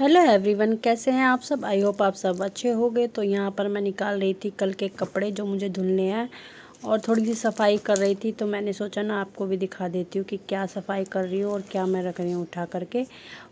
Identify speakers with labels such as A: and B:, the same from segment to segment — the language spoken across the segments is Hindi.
A: हेलो एवरीवन, कैसे हैं आप सब। आई होप आप सब अच्छे होंगे। तो यहाँ पर मैं निकाल रही थी कल के कपड़े जो मुझे धुलने हैं और थोड़ी सी सफाई कर रही थी। तो मैंने सोचा ना आपको भी दिखा देती हूँ कि क्या सफाई कर रही हूँ और क्या मैं रख रही हूँ उठा करके।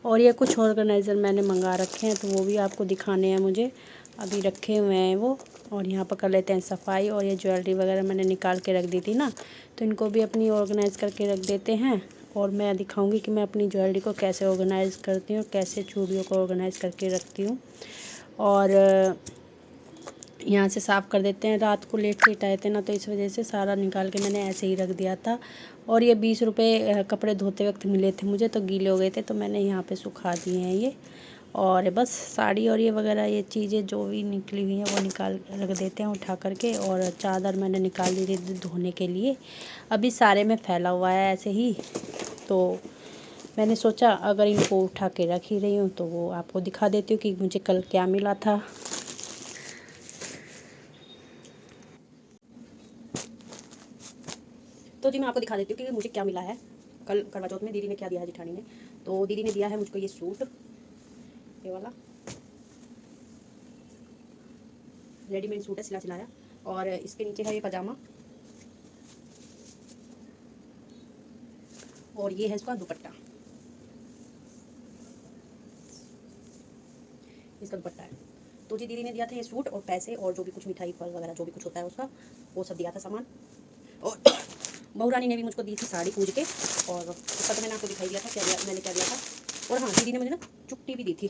A: और ये कुछ ऑर्गेनाइज़र मैंने मंगा रखे हैं तो वो भी आपको दिखाने हैं मुझे। अभी रखे हुए हैं वो। और यहाँ पर कर लेते हैं सफाई। और ये ज्वेलरी वगैरह मैंने निकाल के रख दी थी ना, तो इनको भी अपनी ऑर्गेनाइज़ करके रख देते हैं। और मैं दिखाऊंगी कि मैं अपनी ज्वेलरी को कैसे ऑर्गेनाइज़ करती हूँ, कैसे चूड़ियों को ऑर्गेनाइज़ करके रखती हूँ। और यहाँ से साफ़ कर देते हैं। रात को लेट से आए थे ना, तो इस वजह से सारा निकाल के मैंने ऐसे ही रख दिया था। और ये 20 रुपये कपड़े धोते वक्त मिले थे मुझे, तो गीले हो गए थे तो मैंने यहाँ पे सुखा दिए हैं ये। और बस साड़ी और ये वगैरह ये चीज़ें जो भी निकली हुई हैं वो निकाल रख देते हैं उठा करके। और चादर मैंने निकाल दी थी धोने के लिए, अभी सारे में फैला हुआ है ऐसे ही। तो मैंने सोचा अगर इनको उठा के रख ही रही हूँ तो वो आपको दिखा देती हूँ कि मुझे कल क्या मिला था। तो जी मैं आपको दिखा देती हूँ कि मुझे क्या मिला है। कल करवा चौथ में दीदी ने क्या दिया है, जिठानी ने। तो दीदी ने दिया है मुझको ये सूट, ये वाला रेडीमेड सूट है, सिला सिलाया। और इसके नीचे है ये पजामा, और ये है इसका दुपट्टा, इसका दुपट्टा है। तो जी दीदी ने दिया था ये सूट और पैसे और जो भी कुछ मिठाई फल वगैरह जो भी कुछ होता है उसका, वो सब दिया था सामान। और बहू रानी ने भी मुझको दी थी साड़ी पूज के। और उसका तो मैंने आपको दिखाई दिया था क्या दिया, मैंने क्या दिया था। और हाँ, दीदी ने मुझे ना चुट्टी भी दी थी।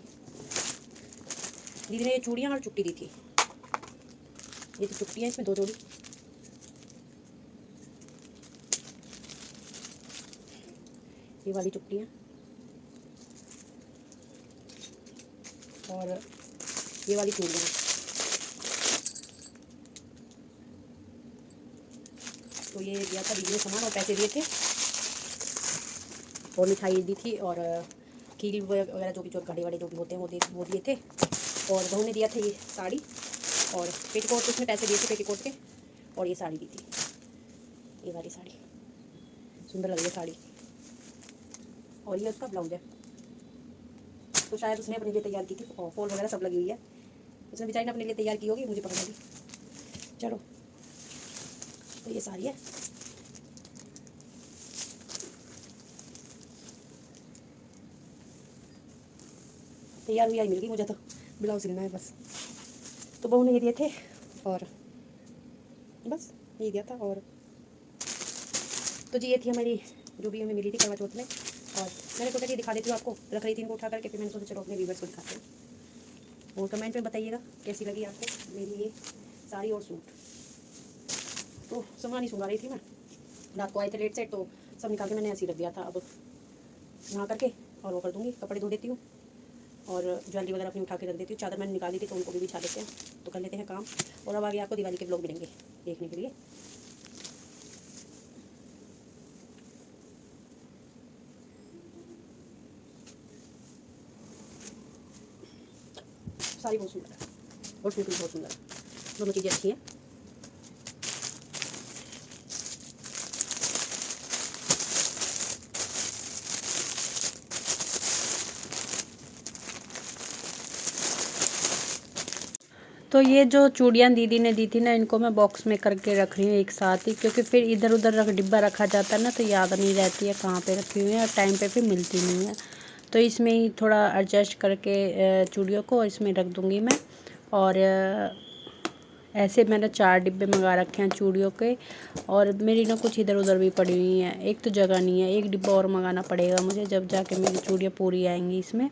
A: दीदी ने ये चूड़ियाँ और चुट्टी दी थी। ये तो चुट्टियाँ, इसमें 2 जोड़ी। ये वाली चुट्टियाँ और ये वाली चूड़ियाँ। तो ये दिया था दीदी ने सामान और पैसे दिए थे और मिठाई दी थी और कील वगैरह जो भी जो घड़े वाड़े जो भी होते हैं वो दिए थे। और बहू ने दिया था ये साड़ी और पेटीकोट, उसमें पैसे दिए थे पेटीकोट के। और ये साड़ी दी थी, ये वाली साड़ी सुंदर लग रही है साड़ी। और ये उसका ब्लाउज है, तो शायद उसने अपने लिए तैयार की थी, और फॉल वगैरह सब लगी हुई है। उसने बेचारी ने अपने लिए तैयार की होगी, मुझे पता नहीं। चलो, तो ये साड़ी है। तैयार हुई आई मिल गई मुझे, तो ब्लाउज सिलना है बस। तो बहू ने ये दिए थे और बस ये दिया था। और तो जी ये थी हमारी जो भी हमें मिली थी करवा चौथ में। और मैंने सोचा कि दिखा देती हूँ आपको, रख रही थी इनको उठा करके, फिर मैंने सोचा चलो अपने व्यूवर्स को दिखाते हैं। और कमेंट में बताइएगा कैसी लगी आपको मेरी ये साड़ी और सूट। तो सामान ही सुंगा रही थी मैं, रात को आए थे लेट से, तो सब निकाल के मैंने ऐसे ही रख दिया था। अब नहा करके और वो कर दूँगी, कपड़े धो देती हूँ और ज्वेलरी वगैरह अपनी उठा के रख देती हूँ। चादर मैंने निकाल दी थी तो उनको भी बिछा देते हैं। तो कर लेते हैं काम। और अब आगे आपको दिवाली के ब्लॉग मिलेंगे देखने के लिए। साड़ी बहुत सुंदर है और सूट भी बहुत सुंदर है, दोनों चीज़ें अच्छी हैं। तो ये जो चूड़ियाँ दीदी ने दी थी ना, इनको मैं बॉक्स में करके रख रही हूँ एक साथ ही, क्योंकि फिर इधर उधर डिब्बा रखा जाता है ना, तो याद नहीं रहती है कहाँ पे रखी हुई है और टाइम पे फिर मिलती नहीं है। तो इसमें ही थोड़ा एडजस्ट करके चूड़ियों को इसमें रख दूँगी मैं। और ऐसे मैंने 4 डिब्बे मंगा रखे हैं चूड़ियों के। और मेरी ना कुछ इधर उधर भी पड़ी हुई हैं, एक तो जगह नहीं है, एक डिब्बा और मंगाना पड़ेगा मुझे जब जाके मेरी चूड़ियाँ पूरी आएंगी इसमें।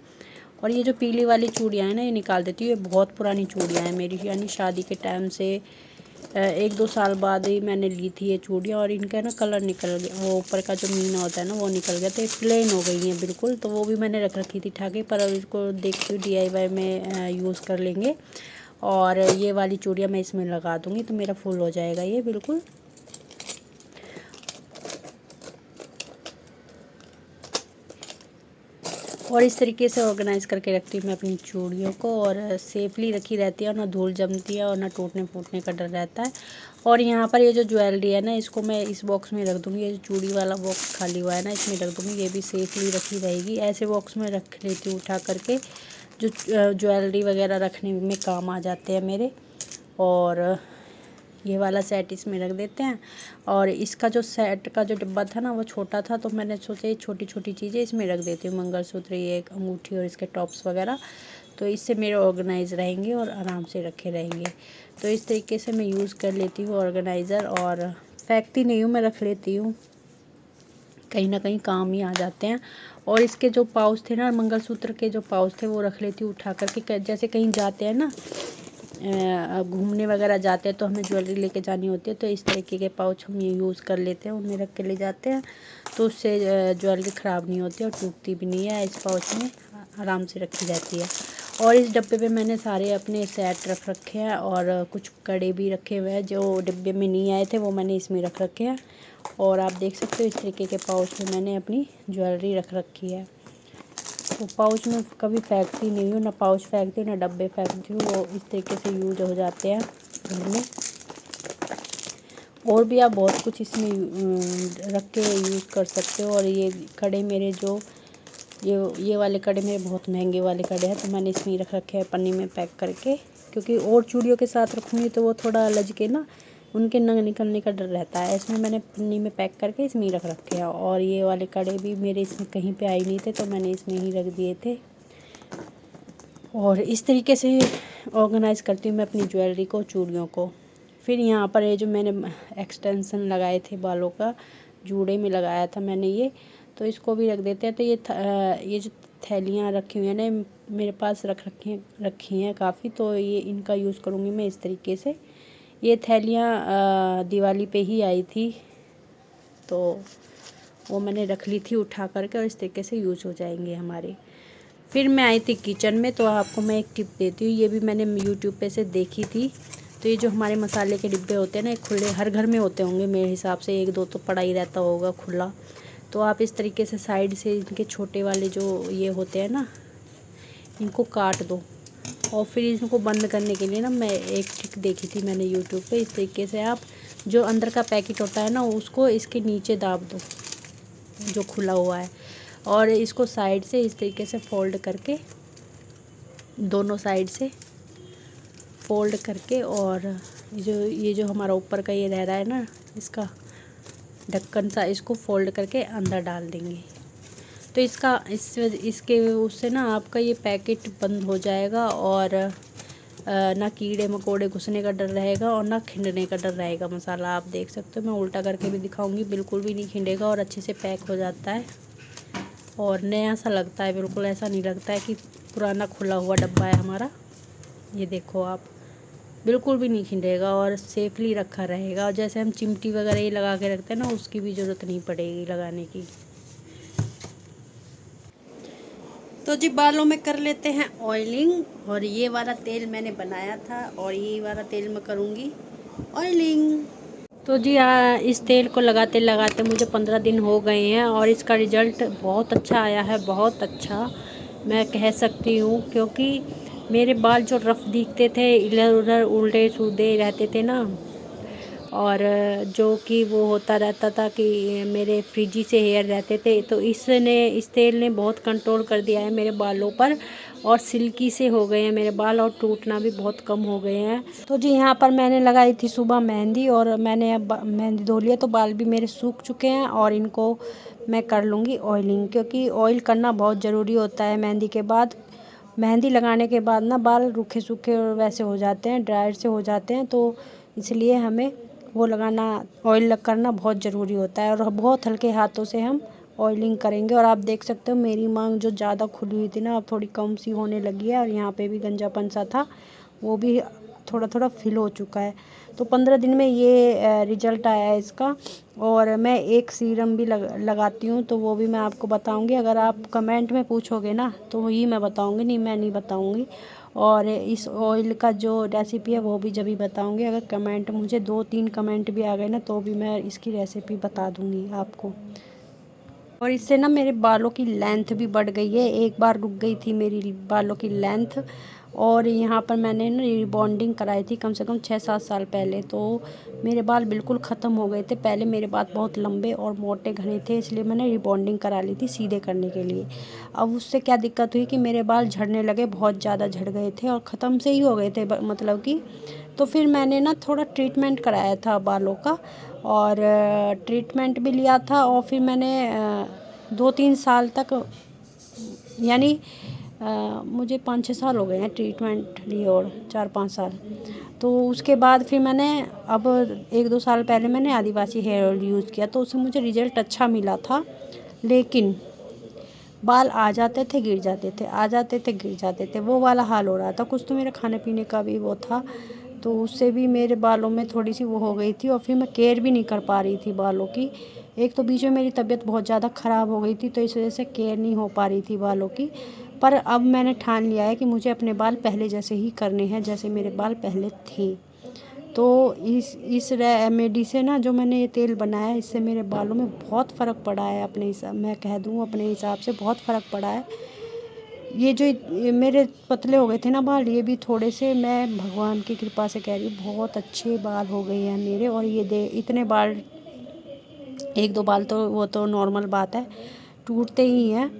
A: और ये जो पीली वाली चूड़ियाँ हैं ना, ये निकाल देती हूँ। ये बहुत पुरानी चूड़ियाँ हैं मेरी, यानी शादी के टाइम से 1-2 साल बाद ही मैंने ली थी ये चूड़ियाँ। और इनका ना कलर निकल गया, वो ऊपर का जो मीना होता है ना वो निकल गया, तो ये प्लेन हो गई हैं बिल्कुल। तो वो भी मैंने रख रखी थी ठाके, पर अब इसको देखती हूँ DIY में यूज़ कर लेंगे। और ये वाली चूड़ियाँ मैं इसमें लगा दूँगी तो मेरा फुल हो जाएगा ये बिल्कुल। और इस तरीके से ऑर्गेनाइज़ करके रखती हूँ मैं अपनी चूड़ियों को, और सेफली रखी रहती है और ना धूल जमती है और ना टूटने फूटने का डर रहता है। और यहाँ पर ये जो ज्वेलरी है ना, इसको मैं इस बॉक्स में रख दूँगी। ये जो चूड़ी वाला बॉक्स खाली हुआ है ना, इसमें रख दूँगी, ये भी सेफली रखी रहेगी। ऐसे बॉक्स में रख लेती हूँ उठा करके, जो ज्वेलरी वगैरह रखने में काम आ जाते हैं मेरे। और ये वाला सेट इसमें रख देते हैं। और इसका जो सेट का जो डिब्बा था ना वो छोटा था, तो मैंने सोचा ये छोटी छोटी चीज़ें इसमें रख देती हूँ, मंगलसूत्र, ये एक अंगूठी और इसके टॉप्स वगैरह, तो इससे मेरे ऑर्गेनाइज रहेंगे और आराम से रखे रहेंगे। तो इस तरीके से मैं यूज़ कर लेती हूँ ऑर्गेनाइज़र, और फेंकती नहीं हूँ, मैं रख लेती हूँ, कहीं ना कहीं काम ही आ जाते हैं। और इसके जो पाउच थे ना, मंगलसूत्र के जो पाउच थे वो रख लेती हूँ उठा करके, जैसे कहीं जाते हैं ना घूमने वगैरह जाते हैं तो हमें ज्वेलरी लेके जानी होती है, तो इस तरीके के पाउच हम ये यूज़ कर लेते हैं, उनमें रख के ले जाते हैं, तो उससे ज्वेलरी ख़राब नहीं होती और टूटती भी नहीं है। इस पाउच में आराम से रखी जाती है। और इस डब्बे पे मैंने सारे अपने सेट रख रखे हैं, और कुछ कड़े भी रखे हुए हैं जो डिब्बे में नहीं आए थे, वो मैंने इसमें रख रखे हैं। और आप देख सकते हो इस तरीके के पाउच में मैंने अपनी ज्वेलरी रख रखी है। तो पाउच में कभी फेंकती नहीं हूँ, ना पाउच फेंकती हूँ ना डब्बे फेंकती हूँ, वो इस तरीके से यूज हो जाते हैं घर में। और भी आप बहुत कुछ इसमें रख के यूज़ कर सकते हो। और ये कड़े मेरे जो ये वाले कड़े मेरे बहुत महंगे वाले कड़े हैं, तो मैंने इसमें रख रखे हैं पन्नी में पैक करके, क्योंकि और चूड़ियों के साथ रखूँगी तो वो थोड़ा लज के ना उनके नग निकलने का डर रहता है, इसमें मैंने पन्नी में पैक करके इसमें ही रख रखे हैं। और ये वाले कड़े भी मेरे इसमें कहीं पे आए नहीं थे, तो मैंने इसमें ही रख दिए थे। और इस तरीके से ऑर्गेनाइज़ करती हूँ मैं अपनी ज्वेलरी को, चूड़ियों को। फिर यहाँ पर ये जो मैंने एक्सटेंशन लगाए थे बालों का, जूड़े में लगाया था मैंने ये, तो इसको भी रख देते हैं। तो ये जो थैलियाँ रखी हुई हैं ना मेरे पास रखी हैं काफ़ी, तो ये इनका यूज़ करूँगी मैं इस तरीके से। ये थैलियाँ दिवाली पे ही आई थी, तो वो मैंने रख ली थी उठा करके, और इस तरीके से यूज़ हो जाएंगे हमारे। फिर मैं आई थी किचन में, तो आपको मैं एक टिप देती हूँ, ये भी मैंने यूट्यूब पे से देखी थी। तो ये जो हमारे मसाले के डिब्बे होते हैं ना, खुले हर घर में होते होंगे मेरे हिसाब से, एक दो तो पड़ा ही रहता होगा खुला। तो आप इस तरीके से साइड से इनके छोटे वाले जो ये होते हैं ना, इनको काट दो। और फिर इनको बंद करने के लिए ना मैं एक ट्रिक देखी थी मैंने यूट्यूब पे, इस तरीके से आप जो अंदर का पैकेट होता है ना उसको इसके नीचे दाब दो जो खुला हुआ है, और इसको साइड से इस तरीके से फोल्ड करके, दोनों साइड से फोल्ड करके, और ये जो हमारा ऊपर का ये रह रहा है ना इसका ढक्कन सा, इसको फोल्ड करके अंदर डाल देंगे। तो इसके उससे ना आपका ये पैकेट बंद हो जाएगा, और ना कीड़े मकोड़े घुसने का डर रहेगा और ना खिंडने का डर रहेगा मसाला। आप देख सकते हो, मैं उल्टा करके भी दिखाऊंगी, बिल्कुल भी नहीं खिंडेगा और अच्छे से पैक हो जाता है और नया सा लगता है। बिल्कुल ऐसा नहीं लगता है कि पुराना खुला हुआ डब्बा है हमारा। ये देखो आप, बिल्कुल भी नहीं खिंडेगा और सेफली रखा रहेगा। और जैसे हम चिमटी वगैरह ये लगा के रखते हैं ना, उसकी भी ज़रूरत नहीं पड़ेगी लगाने की। तो जी बालों में कर लेते हैं ऑयलिंग, और ये वाला तेल मैंने बनाया था और ये वाला तेल मैं करूँगी ऑयलिंग। तो जी इस तेल को लगाते लगाते मुझे 15 दिन हो गए हैं, और इसका रिज़ल्ट बहुत अच्छा आया है, बहुत अच्छा मैं कह सकती हूँ। क्योंकि मेरे बाल जो रफ़ दिखते थे, इधर उधर उल्टे सीधे रहते थे ना, और जो कि वो होता रहता था कि मेरे फ्रिजी से हेयर रहते थे, तो इस तेल ने बहुत कंट्रोल कर दिया है मेरे बालों पर, और सिल्की से हो गए हैं मेरे बाल, और टूटना भी बहुत कम हो गए हैं। तो जी यहाँ पर मैंने लगाई थी सुबह मेहंदी, और मैंने अब मेहंदी धो लिया, तो बाल भी मेरे सूख चुके हैं, और इनको मैं कर लूँगी ऑयलिंग, क्योंकि ऑयल करना बहुत ज़रूरी होता है मेहंदी के बाद। मेहंदी लगाने के बाद ना बाल रूखे सूखे और वैसे हो जाते हैं, ड्रायर से हो जाते हैं, तो इसलिए हमें वो लगाना, ऑयल करना बहुत ज़रूरी होता है। और बहुत हल्के हाथों से हम ऑयलिंग करेंगे। और आप देख सकते हो मेरी मांग जो ज़्यादा खुली हुई थी ना, अब थोड़ी कम सी होने लगी है, और यहाँ पे भी गंजापन सा था वो भी थोड़ा थोड़ा फिल हो चुका है। तो 15 दिन में ये रिज़ल्ट आया है इसका। और मैं एक सीरम भी लगाती हूँ, तो वो भी मैं आपको बताऊँगी। अगर आप कमेंट में पूछोगे ना तो ही मैं बताऊँगी, नहीं मैं नहीं बताऊँगी। और इस ऑयल का जो रेसिपी है वो भी जब ही बताऊँगी। अगर कमेंट मुझे 2-3 कमेंट भी आ गए ना, तो भी मैं इसकी रेसिपी बता दूँगी आपको। और इससे ना मेरे बालों की लेंथ भी बढ़ गई है, एक बार रुक गई थी मेरी बालों की लेंथ, और यहाँ पर मैंने ना रिबॉन्डिंग कराई थी कम से कम 6-7 साल पहले। तो मेरे बाल बिल्कुल ख़त्म हो गए थे। पहले मेरे बाल बहुत लंबे और मोटे घने थे, इसलिए मैंने रिबॉन्डिंग करा ली थी सीधे करने के लिए। अब उससे क्या दिक्कत हुई कि मेरे बाल झड़ने लगे, बहुत ज़्यादा झड़ गए थे और ख़त्म से ही हो गए थे मतलब कि। तो फिर मैंने ना थोड़ा ट्रीटमेंट कराया था बालों का, और ट्रीटमेंट भी लिया था। और फिर मैंने 2-3 साल तक, यानी मुझे 5-6 साल हो गए हैं ट्रीटमेंट लिए, और 4-5 साल। तो उसके बाद फिर मैंने अब 1-2 साल पहले मैंने आदिवासी हेयर ऑयल यूज़ किया, तो उससे मुझे रिज़ल्ट अच्छा मिला था। लेकिन बाल आ जाते थे, गिर जाते थे, आ जाते थे, गिर जाते थे, वो वाला हाल हो रहा था। कुछ तो मेरे खाने पीने का भी वो था, तो उससे भी मेरे बालों में थोड़ी सी वो हो गई थी। और फिर मैं केयर भी नहीं कर पा रही थी बालों की। एक तो बीच में मेरी तबीयत बहुत ज़्यादा ख़राब हो गई थी, तो इस वजह से केयर नहीं हो पा रही थी बालों की। पर अब मैंने ठान लिया है कि मुझे अपने बाल पहले जैसे ही करने हैं जैसे मेरे बाल पहले थे। तो इस रेमेडी से ना, जो मैंने ये तेल बनाया है, इससे मेरे बालों में बहुत फ़र्क पड़ा है। अपने हिसाब, मैं कह दूँ अपने हिसाब से बहुत फ़र्क पड़ा है। ये मेरे पतले हो गए थे ना बाल, ये भी थोड़े से, मैं भगवान की कृपा से कह रही हूँ, बहुत अच्छे बाल हो गए हैं मेरे। और ये इतने बाल, 1-2 बाल तो वो तो नॉर्मल बात है, टूटते ही हैं।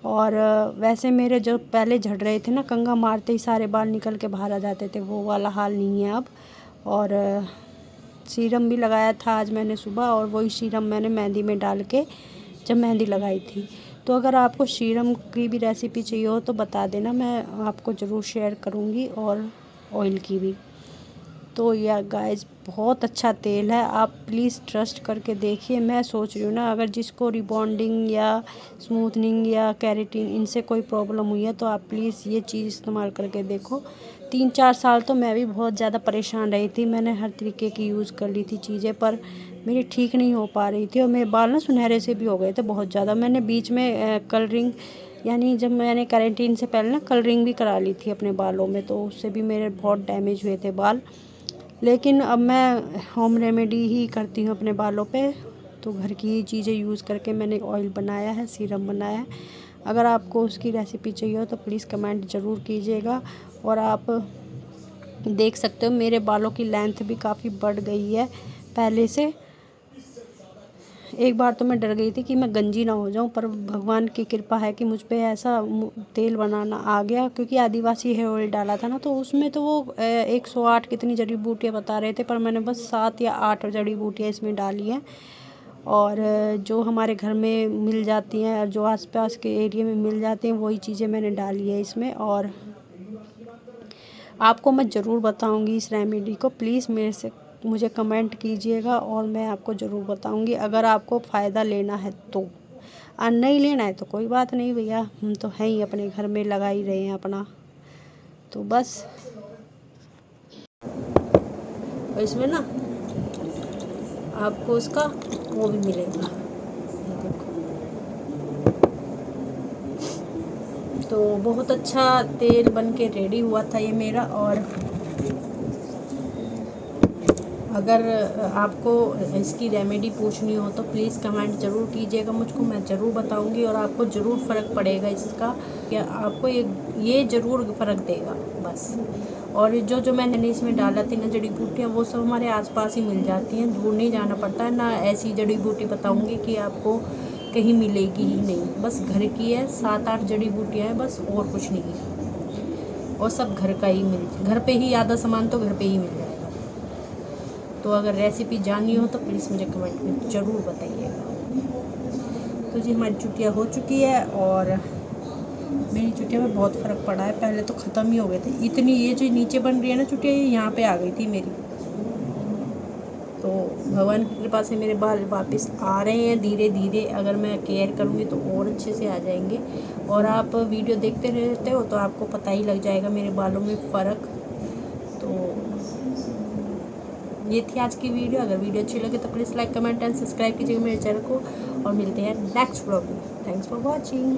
A: और वैसे मेरे जो पहले झड़ रहे थे ना, कंघा मारते ही सारे बाल निकल के बाहर आ जाते थे, वो वाला हाल नहीं है अब। और सीरम भी लगाया था आज मैंने सुबह, और वही सीरम मैंने मेहंदी में डाल के जब मेहंदी लगाई थी। तो अगर आपको सीरम की भी रेसिपी चाहिए हो तो बता देना, मैं आपको ज़रूर शेयर करूँगी, और ऑयल की भी। तो यह गाइस बहुत अच्छा तेल है, आप प्लीज़ ट्रस्ट करके देखिए। मैं सोच रही हूँ ना, अगर जिसको रिबॉन्डिंग या स्मूथनिंग या केराटिन इनसे कोई प्रॉब्लम हुई है, तो आप प्लीज़ ये चीज़ इस्तेमाल करके देखो। 3-4 साल तो मैं भी बहुत ज़्यादा परेशान रही थी, मैंने हर तरीके की यूज़ कर ली थी चीज़ें, पर मेरी ठीक नहीं हो पा रही थी। और मेरे बाल ना सुनहरे से भी हो गए थे बहुत ज़्यादा। मैंने बीच में कलरिंग, यानी जब मैंने केराटिन से पहले ना कलरिंग भी करा ली थी अपने बालों में, तो उससे भी मेरे बहुत डैमेज हुए थे बाल। लेकिन अब मैं होम रेमेडी ही करती हूँ अपने बालों पे। तो घर की ही चीज़ें यूज़ करके मैंने ऑयल बनाया है, सीरम बनाया है। अगर आपको उसकी रेसिपी चाहिए हो तो प्लीज़ कमेंट ज़रूर कीजिएगा। और आप देख सकते हो मेरे बालों की लेंथ भी काफ़ी बढ़ गई है पहले से। एक बार तो मैं डर गई थी कि मैं गंजी ना हो जाऊं, पर भगवान की कृपा है कि मुझ पे ऐसा तेल बनाना आ गया। क्योंकि आदिवासी हेयर ऑयल डाला था ना, तो उसमें तो वो 108 कितनी जड़ी बूटियाँ बता रहे थे, पर मैंने बस 7 या 8 जड़ी बूटियाँ इसमें डाली हैं। और जो हमारे घर में मिल जाती हैं, जो आसपास के एरिया में मिल जाती हैं, वही चीज़ें मैंने डाली है इसमें। और आपको मैं ज़रूर बताऊंगी इस रेमेडी को। प्लीज़ मुझे कमेंट कीजिएगा, और मैं आपको ज़रूर बताऊंगी अगर आपको फ़ायदा लेना है तो। और नहीं लेना है तो कोई बात नहीं भैया, हम तो हैं ही, अपने घर में लगा ही रहे हैं अपना। तो बस इसमें ना आपको उसका वो भी मिलेगा, ये देखो। तो बहुत अच्छा तेल बन के रेडी हुआ था ये मेरा। और अगर आपको इसकी रेमेडी पूछनी हो तो प्लीज़ कमेंट ज़रूर कीजिएगा मुझको, मैं ज़रूर बताऊंगी। और आपको ज़रूर फ़र्क पड़ेगा इसका, क्या आपको ये ज़रूर फ़र्क देगा बस। और जो मैंने इसमें डाला थी ना जड़ी बूटियाँ, वो सब हमारे आसपास ही मिल जाती हैं, दूर नहीं जाना पड़ता है ना। ऐसी जड़ी बूटी बताऊँगी कि आपको कहीं मिलेगी ही नहीं, बस घर की है। 7-8 जड़ी बूटियाँ हैं बस, और कुछ नहीं है। और सब घर का ही घर पे ही, आधा सामान तो घर पे ही मिल जाएगा। तो अगर रेसिपी जाननी हो तो प्लीज़ मुझे कमेंट में ज़रूर बताइएगा। तो जी हमारी चुटिया हो चुकी है, और मेरी चुटिया में बहुत फ़र्क पड़ा है। पहले तो ख़त्म ही हो गए थे इतनी, ये जो नीचे बन रही है ना चुटिया, ये यहाँ पे आ गई थी मेरी। तो भगवान की कृपा से मेरे बाल वापस आ रहे हैं धीरे धीरे। अगर मैं केयर करूँगी तो और अच्छे से आ जाएंगे। और आप वीडियो देखते रहते हो तो आपको पता ही लग जाएगा मेरे बालों में फ़र्क। तो ये थी आज की वीडियो। अगर वीडियो अच्छी लगे तो please like, comment and subscribe कीजिएगा मेरे चैनल को। और मिलते हैं नेक्स्ट व्लॉग में। Thanks for watching.